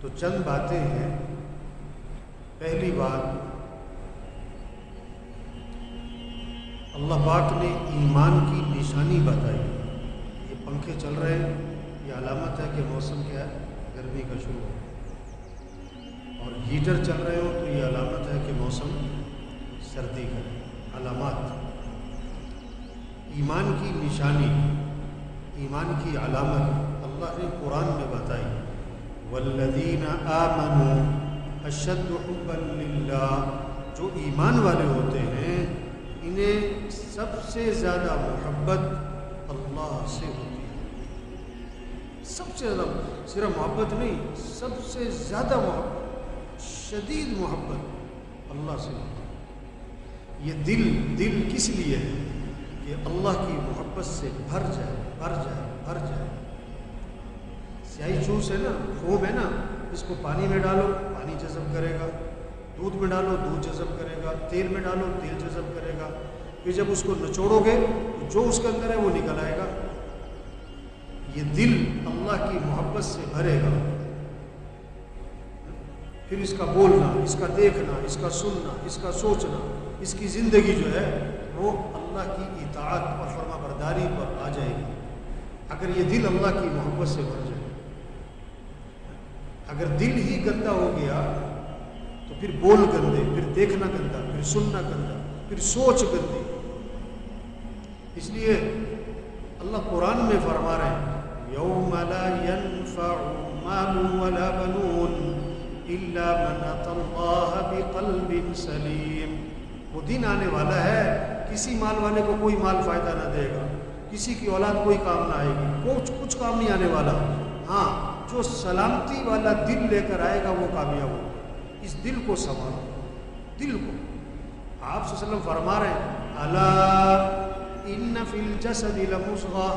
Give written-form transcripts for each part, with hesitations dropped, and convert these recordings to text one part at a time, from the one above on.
تو چند باتیں ہیں. پہلی بات، اللہ پاک نے ایمان کی نشانی بتائی. یہ پنکھے چل رہے ہیں، یہ علامت ہے کہ موسم کیا ہے؟ گرمی کا شروع ہو. اور ہیٹر چل رہے ہو تو یہ علامت ہے کہ موسم سردی کا ہے. علامات، ایمان کی نشانی، ایمان کی علامت اللہ نے قرآن میں بتائی. والذین آمنوا اشد حبا للہ، جو ایمان والے ہوتے ہیں انہیں سب سے زیادہ محبت اللہ سے ہوتی ہے. سب سے زیادہ، صرف محبت نہیں، سب سے زیادہ محبت، شدید محبت اللہ سے ہوتی ہے. یہ دل کس لیے ہے؟ کہ اللہ کی محبت سے بھر جائے، بھر جائے، بھر جائے. سیاہی چوس ہے نا، فوم ہے نا، اس کو پانی میں ڈالو پانی جذب کرے گا، دودھ میں ڈالو دودھ جذب کرے گا، تیل میں ڈالو تیل جذب کرے گا. پھر جب اس کو نچوڑو گے تو جو اس کے اندر ہے وہ نکل آئے گا. یہ دل اللہ کی محبت سے بھرے گا. پھر اس کا بولنا، اس کا دیکھنا، اس کا سننا، اس کا سوچنا، اس کی زندگی جو ہے وہ اللہ کی اطاعت اور فرما برداری پر آ جائے گی. اگر یہ دل اللہ کی محبت سے بھر جائے. اگر دل ہی گندا ہو گیا تو پھر بول گندے، پھر دیکھنا گندا، پھر سننا گندا، پھر سوچ گندی. اس لیے اللہ قرآن میں فرما رہے ہیں یوم لا ينفع مال ولا بنون الا من اتى الله بقلب سلیم. وہ دن آنے والا ہے کسی مال والے کو کوئی مال فائدہ نہ دے گا، کسی کی اولاد کوئی کام نہ آئے گی، کچھ کام نہیں آنے والا. ہاں، جو سلامتی والا دل لے کر آئے گا وہ کامیاب ہوگا. اس دل کو سنبھالو، دل کو. آپ صلی اللہ علیہ وسلم فرما رہے ہیں الا ان فی الجسد لمضغہ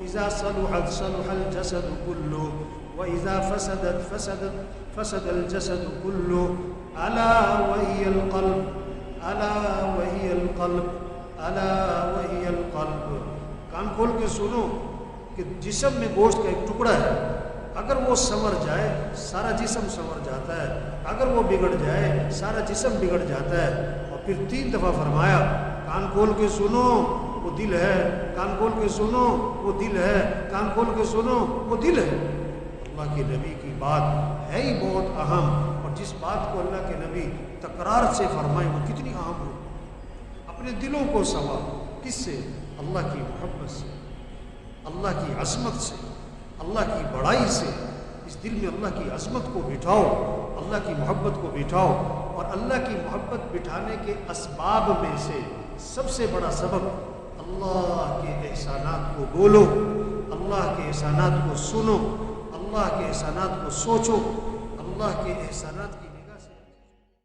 اذا صلحت صلح الجسد کلہ واذا فسدت فسد الجسد کلہ الا وہی القلب الا وہی القلب الا وہی القلب. کان کھول کے سنو کہ جسم میں گوشت کا ایک ٹکڑا ہے، اگر وہ سنور جائے سارا جسم سنور جاتا ہے، اگر وہ بگڑ جائے سارا جسم بگڑ جاتا ہے. اور پھر 3 دفعہ فرمایا کان کھول کے سنو وہ دل ہے، کان کھول کے سنو وہ دل ہے، کان کھول کے سنو وہ دل ہے. اللہ کے نبی کی بات ہے ہی بہت اہم، اور جس بات کو اللہ کے نبی تکرار سے فرمائے وہ کتنی اہم ہو. اپنے دلوں کو سنوارو. کس سے؟ اللہ کی محبت سے، اللہ کی عظمت سے، اللہ کی بڑائی سے. اس دل میں اللہ کی عظمت کو بٹھاؤ، اللہ کی محبت کو بٹھاؤ. اور اللہ کی محبت بٹھانے کے اسباب میں سے سب سے بڑا سبب اللہ کے احسانات کو بولو، اللہ کے احسانات کو سنو، اللہ کے احسانات کو سوچو، اللہ کے احسانات کی